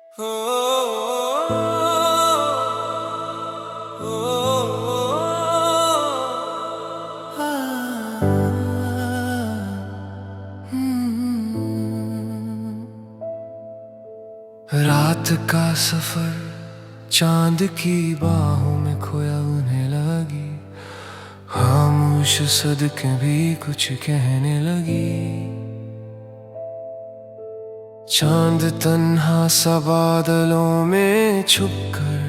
रात का सफर चांद की बाहों में खोया उन्हें लगी, खामोश सदकें भी कुछ कहने लगी। चांद तन्हा सा बादलों में छुपकर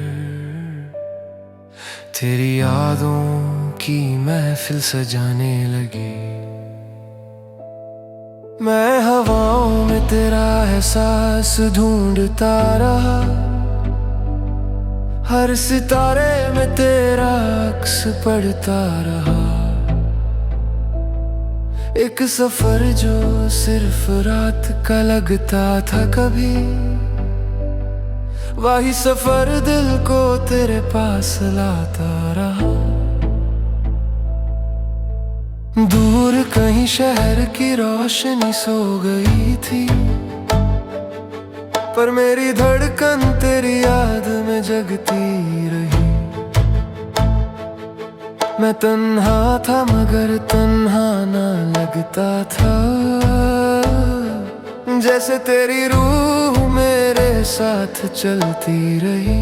तेरी यादों की महफिल सजाने लगी। मैं हवाओं में तेरा एहसास ढूंढता रहा, हर सितारे में तेरा अक्स पढ़ता रहा। एक सफर जो सिर्फ रात का लगता था कभी, वही सफर दिल को तेरे पास लाता रहा। दूर कहीं शहर की रोशनी सो गई थी, पर मेरी धड़कन तेरी याद में जगती रही। मैं तन्हा था मगर तन्हा ना लगता था, जैसे तेरी रूह मेरे साथ चलती रही।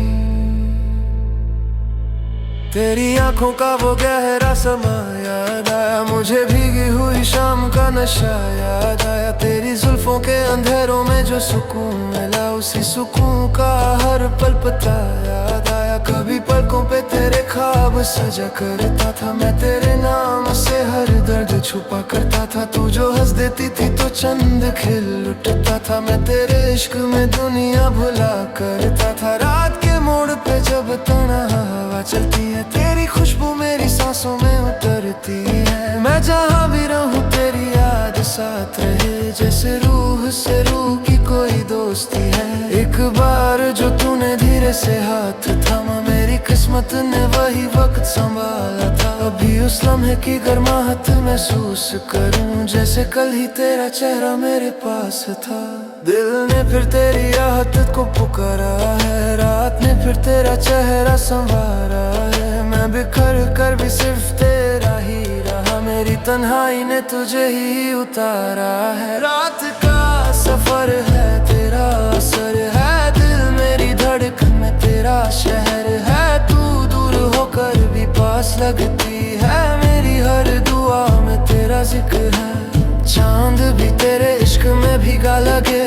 तेरी आंखों का वो गहरा समा याद आया, मुझे भीगी हुई शाम का नशा याद आया। तेरी जुल्फों के अंधेरों में जो सुकून मिला, उसी सुकून का हर पल पता याद आया। कभी पलकों पे तेरे ख्वाब सजा करता था मैं, तेरे नाम से हर दर्द छुपा करता था। तू जो हंस देती थी तो चंद खिल उठता था, मैं तेरे इश्क में दुनिया भुला करता था। रात के मोड़ पे जब तन्हा हवा चलती है, तेरी खुशबू मेरी सांसों में उतरती है। मैं जहाँ भी रहूं तेरी याद साथ रहे, जैसे रूह से रूह की कोई दोस्ती है। एक बार जो तूने धीरे से हाथ थामा, मेरी किस्मत ने वही वक्त संभाला था। अभी उस लम्हे की गर्माहट महसूस करूं, जैसे कल ही तेरा चेहरा मेरे पास था। दिल ने फिर तेरी आहट को पुकारा है, रात ने फिर तेरा चेहरा संवारा है। मैं बिखर कर भी सिर्फ तेरा ही रहा, मेरी तन्हाई ने तुझे ही उतारा है। रात का सफर है तेरा असर है, दिल मेरी धड़कन में तेरा शहर है। तू दूर होकर भी पास लगती है, मेरी हर दुआ में तेरा जिक्र है। चांद भी तेरे इश्क में भीगा लगे,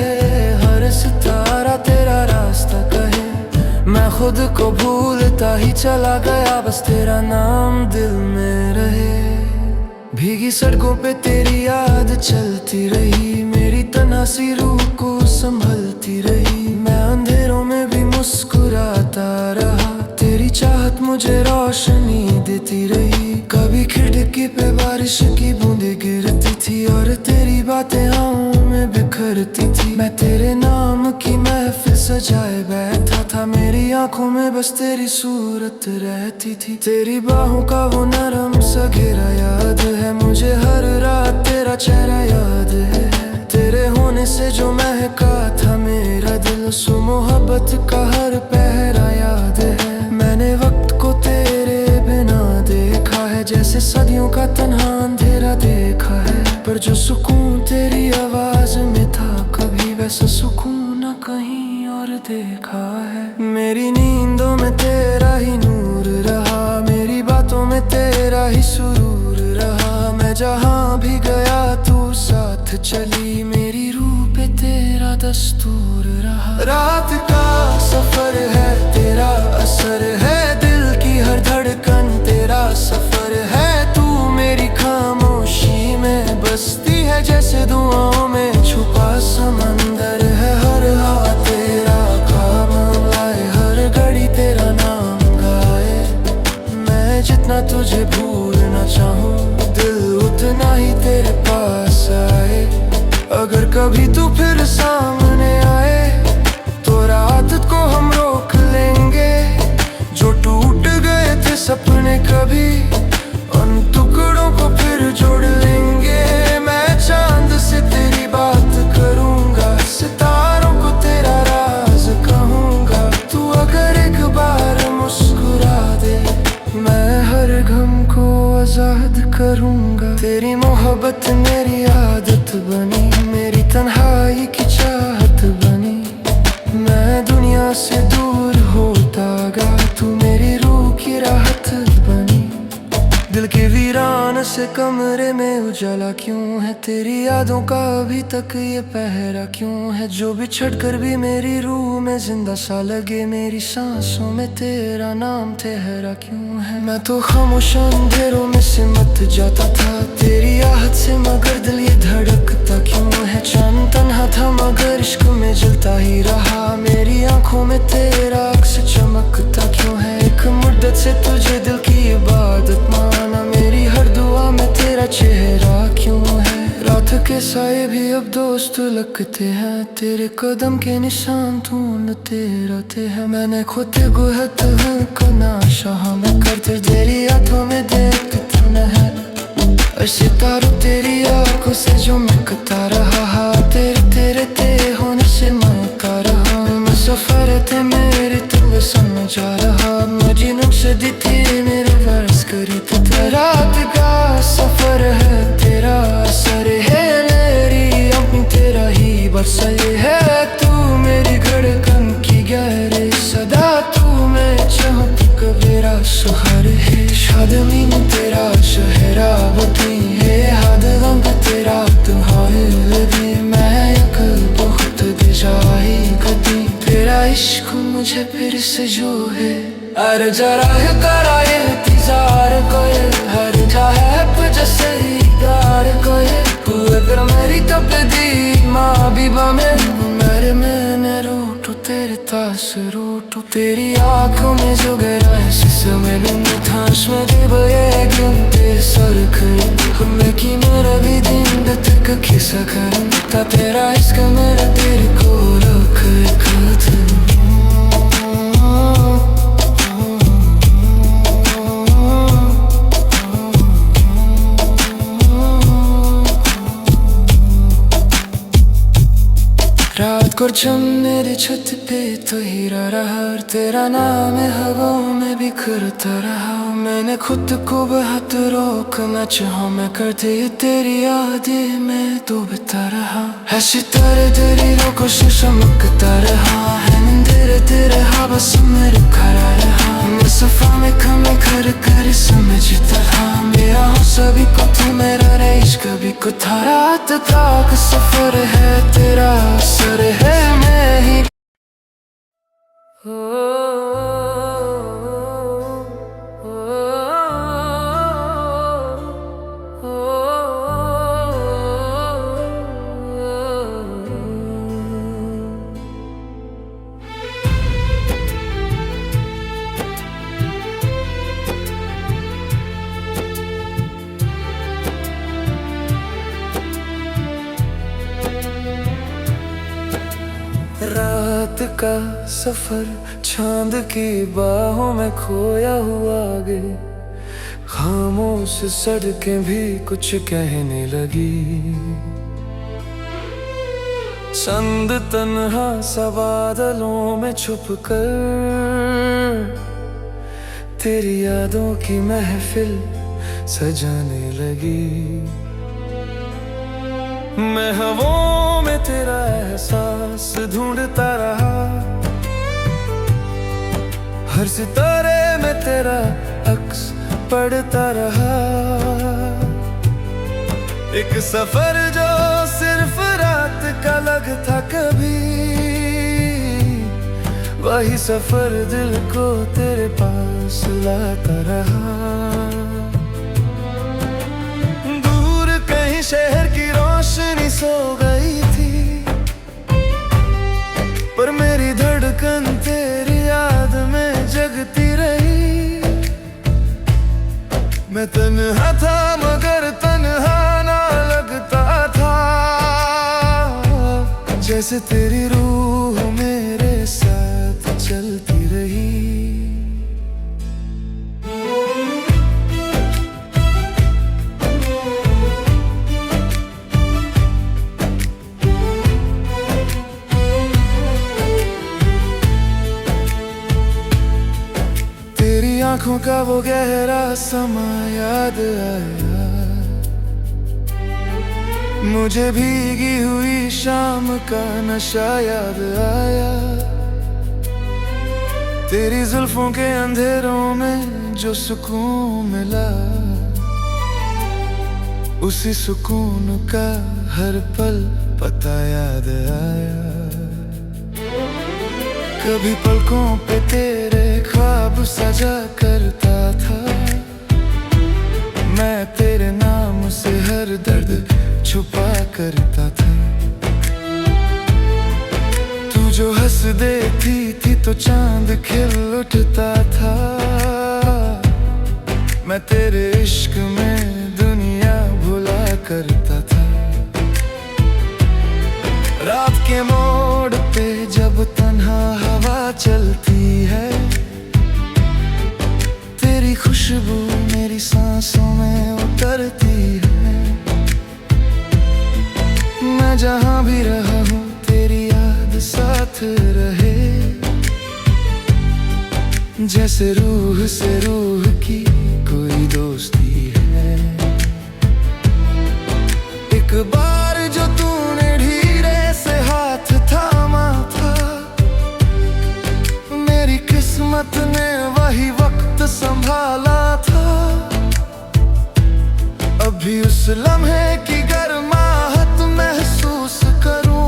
हर सितारा तेरा रास्ता कहे। मैं खुद को भूलता ही चला गया, बस तेरा नाम दिल में रहे। भीगी सड़कों पे तेरी याद चलती रही, मेरी तन्हा सी रूह को संभलती रही। मैं अंधेरों में भी मुस्कुराता रहा, तेरी चाहत मुझे रोशनी देती रही। कभी खिड़की पे बारिश की बूंदें गिरती थी, और तेरी बातें आँखों में बिखरती थी। मैं तेरे नाम की महफिल सजाए बैठा था, मेरी आंखों में बस तेरी सूरत रहती थी। तेरी बाहों का वो नरम सा घेरा याद है, मुझे हर रात तेरा चेहरा याद है। तेरे होने से जो महका था मेरा दिल, सो मोहब्बत का हर पहरा याद है। मैंने वक्त को तेरे बिना देखा है, जैसे सदियों का तन्हा अंधेरा देखा है। पर जो सुकून तेरी आवाज में था कभी, वैसा सुकून न कहीं और देखा है। मेरी नींदों में तेरा ही नूर रहा, मेरी बातों में तेरा ही सुरूर रहा। मैं जहाँ भी गया तू साथ चली, मेरी रूह पे तेरा दस्तूर रहा। रात का सफर है तेरा असर है, दिल की हर धड़कन तेरा सफर है। तू मेरी खामोशी में बसती है, जैसे दुआओं में छुपा समंदर है। हर हवा तेरा काम लाए, हर घड़ी तेरा नाम गाए। मैं जितना तुझे भूलना चाहूँ, दिल उतना ही तेरे पास आए। अगर कभी तू फिर सामने आए, तो रात को हम रोक लेंगे। जो टूट गए थे सपने कभी, उन टुकड़ों को फिर जोड़ लेंगे। मैं चांद से तेरी बात करूंगा, सितारों को तेरा राज कहूंगा। दुनिया से दूर होता गा, तू मेरी रूह की राहत बनी। दिल के वीरान से कमरे में उजाला क्यों है, तेरी यादों का अभी तक ये पहरा क्यों है। जो बिछड़ कर भी मेरी रूह में जिंदा सा लगे, मेरी सांसों में तेरा नाम ठहरा क्यों है। मैं तो खामोश अंधेरों में सिमट जाता था तेरी आहट से, मगर दिल ये धड़कता क्यों है। चांद तन्हा था मगर इश्क में जलता ही रहा, मेरी आंखों में तेरा अक्स चमकता क्यों है। एक मुद्दत से तुझे दिल की इबादत माना, मेरी हर दुआ में तेरा चेहरा क्यों है। रात के साए भी अब दोस्त लगते हैं, तेरे कदम के निशान ढूंढते रहते हैं। मैंने खुद गुहत का नाशा मैं करते तेरी हाथों में देखता न है। सितारों तेरी आंखों से जो महकता रहा, तेरे तेरे ते होने से महका रहा। मैं सफर थे मेरे तुम समझा रहा, मुझे नुक्स दी थी मेरे वर्ष करी तो। रात का सफर है तेरा असर है, मेरी अपनी तेरा ही बरसर है। तू मेरी धड़कन की गहरे सदा, तू मैं चाहती कबीरा सुहर है। शादमी में तेरा शहरा बती है, हद रंग तेरा तुम्हारे लगी। मैं एक बहुत दिशाही कदी, तेरा इश्क मुझे फिर से जो है। अरे जरा है कराए इंतजार कोई, हर चाहे जैसे इदार कोई। तू अगर मेरी तब्दीली माँ बीबा में, मेरे मैंने रूठो तेरे तास रूठो। तेरी आंखों में जो गहरा है सिसमें लूंगी थाश में देव ये गिनते सर खड़ी। हमें की मेरा भी दिन तक किसा करता, तेरा इश्क मेरा तेरे को रख रात को जम मेरे छत पे तो हीरा रहा, तेरा नाम है हवाओं में बिखरता रहा। मैंने खुद को बहुत रोकना चाहा, मैं करते तेरी यादें में डूबता रहा। है सितारे तेरी रोकों से चमकता रहा, है नींदे तेरे हवा से मेरे खड़ा रहा। मैं सफा में कमी कर कर समझता था, मेरा हूँ सभी को तू मेरा रे इश्क भी को था। रात तक सफर है तेरा असर है मैं ही। रात का सफर चांद की बाहों में खोया हुआ आगे, खामोश सड़कें भी कुछ कहने लगी। चंद तन्हा सा बादलों में छुप कर तेरी यादों की महफिल सजाने लगी। मैं हवाओं में तेरा एहसास ढूंढता रहा, हर सितारे में तेरा अक्स पड़ता रहा। एक सफर जो सिर्फ रात का लगता कभी, वही सफर दिल को तेरे पास लाता रहा। दूर कहीं शहर की रोशनी सो गई थी, पर मेरी धड़कन तेरी याद में जगती रही। मैं तन्हा था मगर तन्हा ना लगता था, जैसे तेरी रूह मेरे साथ चलती रही। आँखों का वो गहरा समा याद आया, मुझे भीगी हुई शाम का नशा याद आया। तेरी जुल्फों के अंधेरों में जो सुकून मिला, उसी सुकून का हर पल पता याद आया। कभी पलकों पे तेरे ख्वाब सजा करता था, मैं तेरे नाम से हर दर्द छुपा करता था। तू जो हंस देती थी तो चांद खिल उठता था, मैं तेरे इश्क में दुनिया भुला करता था। रात के मोड़ पे जब तन्हा हवा चलती है, तेरी खुशबू मेरी सांसों में उतरती है। मैं जहाँ भी रहा हूँ तेरी याद साथ रहे, जैसे रूह से रूह की कोई दोस्ती है। एक बार जो तूने धीरे से हाथ थामा था, मेरी किस्मत ने वही वक्त संभाला था। अभी उस लम्हे की गर्माहट महसूस करूं,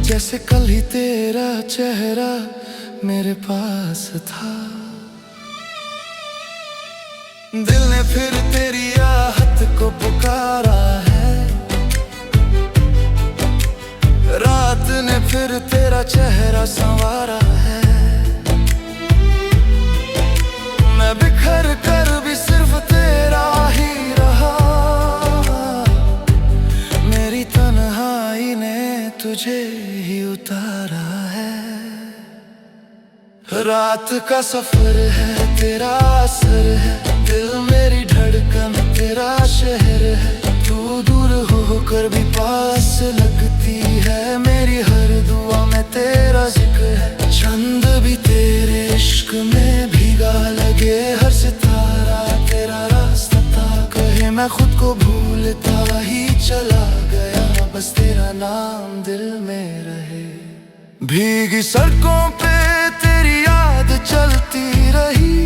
जैसे कल ही तेरा चेहरा मेरे पास था। दिल ने फिर तेरी आहट को पुकारा है, रात ने फिर तेरा चेहरा संवारा है। मैं बिखर कर भी सिर्फ तेरा ही रहा, मेरी तन्हाई ने तुझे ही उतारा है। रात का सफर है तेरा असर है, दिल मेरी धड़कन तेरा शहर है। तू दूर होकर भी पास लगती है, मेरी हर दुआ में तेरा जिक्र है। चंद भी तेरे इश्क में भीगा लगे, हर सितारा तेरा रास्ता था। कहे मैं खुद को भूलता ही चला गया, बस तेरा नाम दिल में रहे। भीगी सड़कों पे तेरी याद चलती रही,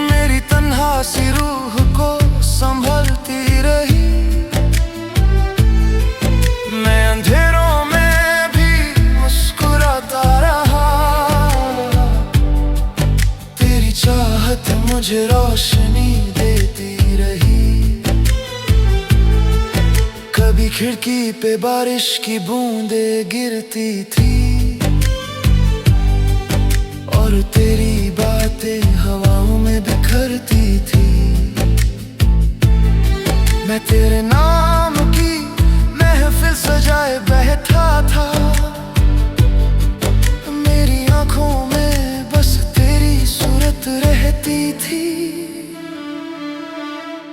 मेरी तन्हा सी रूह को संभलती रही। मैं अंधेरों में भी मुस्कुराता रहा, तेरी चाहत मुझे रोशनी देती रही। कभी खिड़की पे बारिश की बूंदें गिरती थी, और तेरी बातें हवाओं में बिखरती थी। मैं तेरे नाम की महफिल सजाए बैठा था, मेरी आंखों में बस तेरी सूरत रहती थी।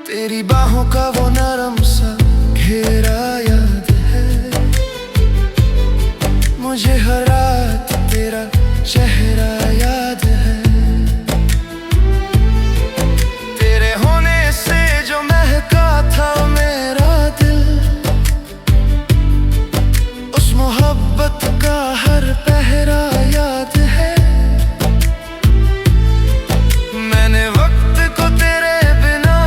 तेरी बाहों का वो नरम सा घेरा याद है, मुझे हर रात तेरा चेहरा याद है। तेरे होने से जो महका था मेरा दिल, उस मोहब्बत का हर पहरा याद है। मैंने वक्त को तेरे बिना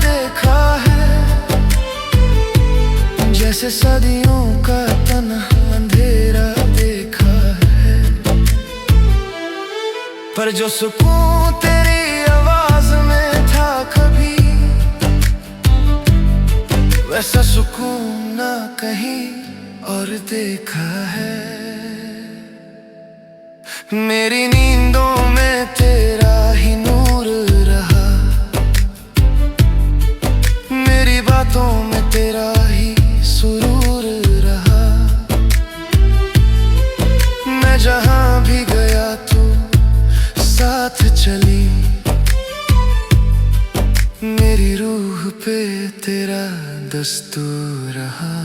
देखा है, जैसे सदियों का तन्हा अंधेरा देखा है। पर जो सुकून तेरी आवाज में था कभी, वैसा सुकून ना कहीं और देखा है। मेरी नींदों में तेरा ही नूर रहा, मेरी बातों में तेरा ही सुरूर रहा। मैं जहाँ भी गया तू साथ चली, मेरी रूह पे तेरा दस्तूर रहा।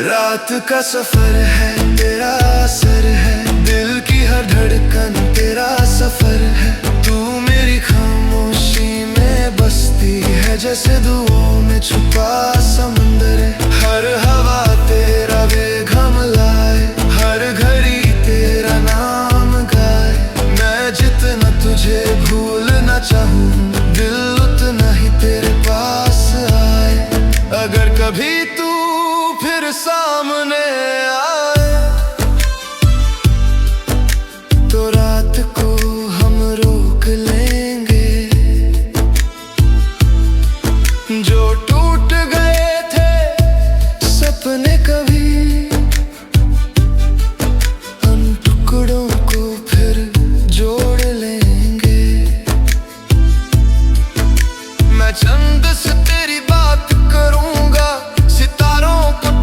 रात का सफर है तेरा असर है, दिल की हर धड़कन तेरा सफर है। तू मेरी खामोशी में बसती है, जैसे दुआओं में छुपा समंदर है। हर हवा तेरा बेगम लाए फिर सामने आए तो रात को हम रोक लेंगे। जो टूट गए थे सपने कभी, उन टुकड़ों को फिर जोड़ लेंगे। मैं चंद से तेरी बात करूंगा, सितारों को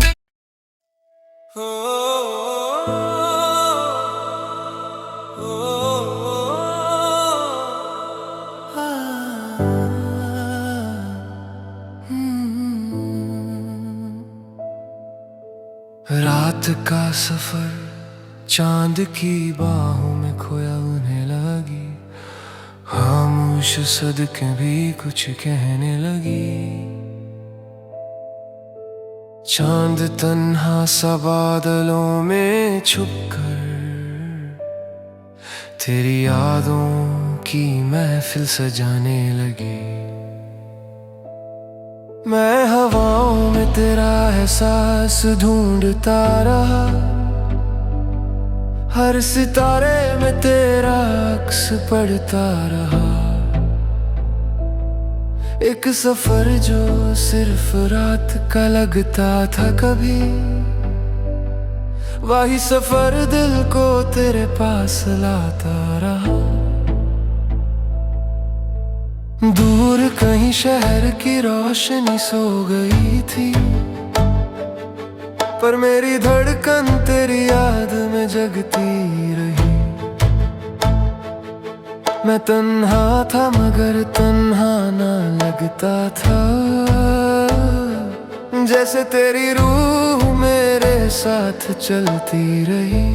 रात का सफर चांद की बाहों में खोया उन्हें लगी। खामोश सदकें भी कुछ कहने लगी। चांद तन्हा सा बादलों में छुपकर तेरी यादों की महफिल सजाने लगी। मैं हवाओं में तेरा एहसास ढूंढता रहा, हर सितारे में तेरा अक्स पढ़ता रहा। एक सफर जो सिर्फ रात का लगता था कभी, वही सफर दिल को तेरे पास लाता रहा। दूर कहीं शहर की रोशनी सो गई थी, पर मेरी धड़कन तेरी याद में जगती रही। मैं तन्हा था मगर तन्हा ना लगता था, जैसे तेरी रूह मेरे साथ चलती रही।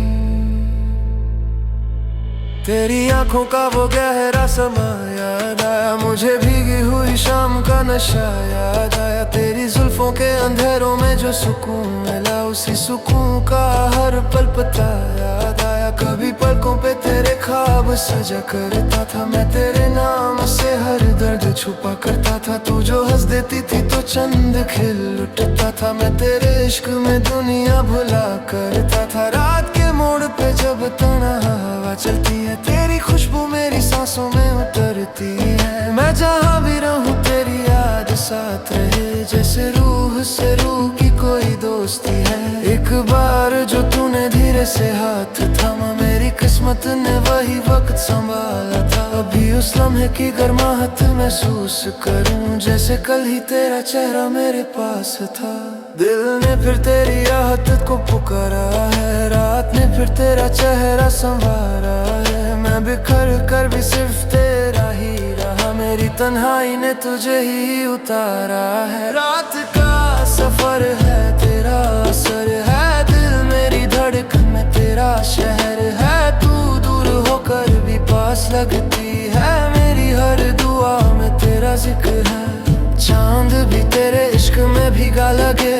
तेरी आंखों का वो गहरा समा याद आया, मुझे भीगी हुई शाम का नशा याद आया। तेरी जुल्फों के अंधेरों में जो सुकून मिला, उसी सुकून का हर पल पता याद आया। कभी पलकों पे तेरे ख्वाब सजा करता था मैं, तेरे नाम से हर दर्द छुपा करता था। तू जो हंस देती थी तो चंद खिल उठता था, मैं तेरे इश्क में दुनिया भुला करता था। रात के मोड़ पे जब तन्हा हवा चलती है, तेरी खुशबू मेरी सांसों में उतरती है। मैं जहाँ भी रहूं तेरी याद साथ रहे, जैसे रूह से रूह की कोई दोस्ती है। एक बार जो तूने धीरे से हाथ थामा, मेरी किस्मत ने वही वक्त संभाला था। अभी उस लम्हे की गर्माहट महसूस करूं, जैसे कल ही तेरा चेहरा मेरे पास था। दिल ने फिर तेरी आहट को पुकारा है, रात ने फिर तेरा चेहरा संवारा है। मैं बिखर कर भी सिर्फ तेरा ही रहा, मेरी तन्हाई ने तुझे ही उतारा है। रात का सफर है तेरा असर है, दिल मेरी धड़कन में तेरा शहर है। तू दूर होकर भी पास लगती है, मेरी हर दुआ में तेरा जिक्र है। चांद भी तेरे इश्क में भीगा लगे,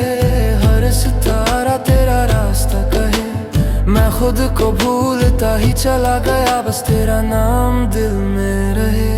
हर सितारा तेरा रास्ता कहे। मैं खुद को भूलता ही चला गया, बस तेरा नाम दिल में रहे।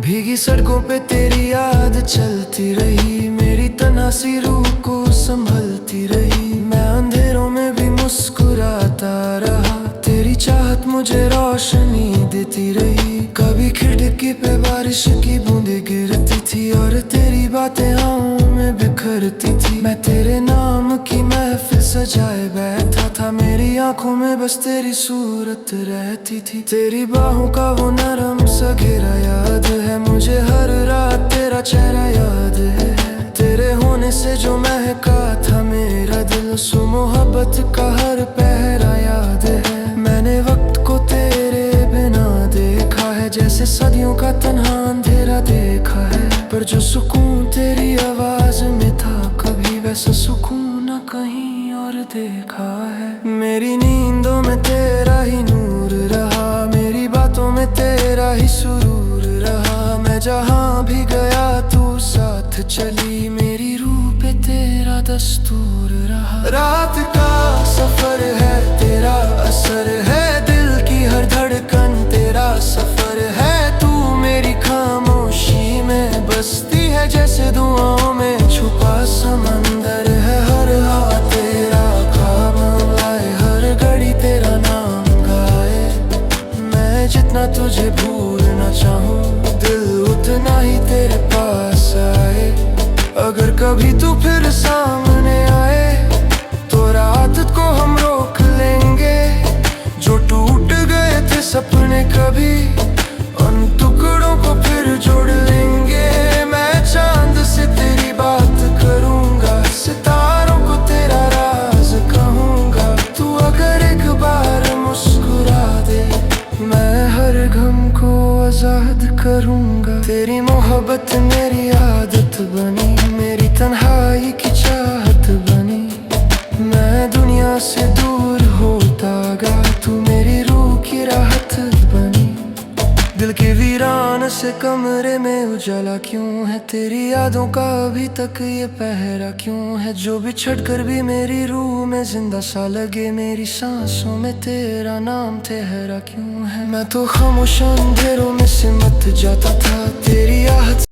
भीगी सड़कों पे तेरी याद चलती रही, मेरी तन्हा सी रूह को संभलती रही। मैं अंधेरों में भी मुस्कुराता रहा, तेरी चाहत मुझे रोशनी देती रही। कभी खिड़की पे बारिश की बूंदें गिरती थी, और तेरी बातें आँखों में बिखरती थी। मैं तेरे नाम की महफिल सजाए बैठा था, मेरी आंखों में बस तेरी सूरत रहती थी। तेरी बाहों का वो नरम सा घेरा याद है, मुझे हर रात तेरा चेहरा याद है। तेरे होने से जो महका था मेरा दिल, सो मोहब्बत का हर पहरा याद है। मैंने वक्त को तेरे बिना देखा है, जैसे सदियों का तन्हा अंधेरा देखा है। पर जो सुकून तेरी आवाज में था कभी, वैसा सुकून न कहीं और देखा है। मेरी नींदों में तेरा ही नूर रहा, मेरी बातों में तेरा ही सुरूर रहा। मैं जहाँ भी गया तू साथ चली, मेरी रूह पे तेरा दस्तूर रहा। रात का सफर है तेरा असर है, दिल की हर धड़कन तेरा सफर है। तू मेरी खामोशी में बसती है, जैसे दुआओं में छुपा समंदर है। हर कभी तू फिर सामने आए तो रात को हम रोक लेंगे। जो टूट गए थे सपने कभी उन टुकड़ों को फिर जोड़ लेंगे। मैं चांद से तेरी बात करूंगा, सितारों को तेरा राज कहूंगा। तू अगर एक बार मुस्कुरा दे मैं हर गम को आजाद करूंगा। तेरी मोहब्बत मेरी आदत बनी, मेरी तन्हाई की चाहत बनी। मैं दुनिया से दूर होता गया, तू मेरी रूह की राहत बनी। दिल के वीरान से कमरे में उजाला क्यों है, तेरी यादों का अभी तक ये पहरा क्यों है। जो बिछड़ कर भी मेरी रूह में जिंदा सा लगे, मेरी सांसों में तेरा नाम ठहरा क्यों है। मैं तो खामोश अंधेरों में सिमट जाता था, तेरी आहट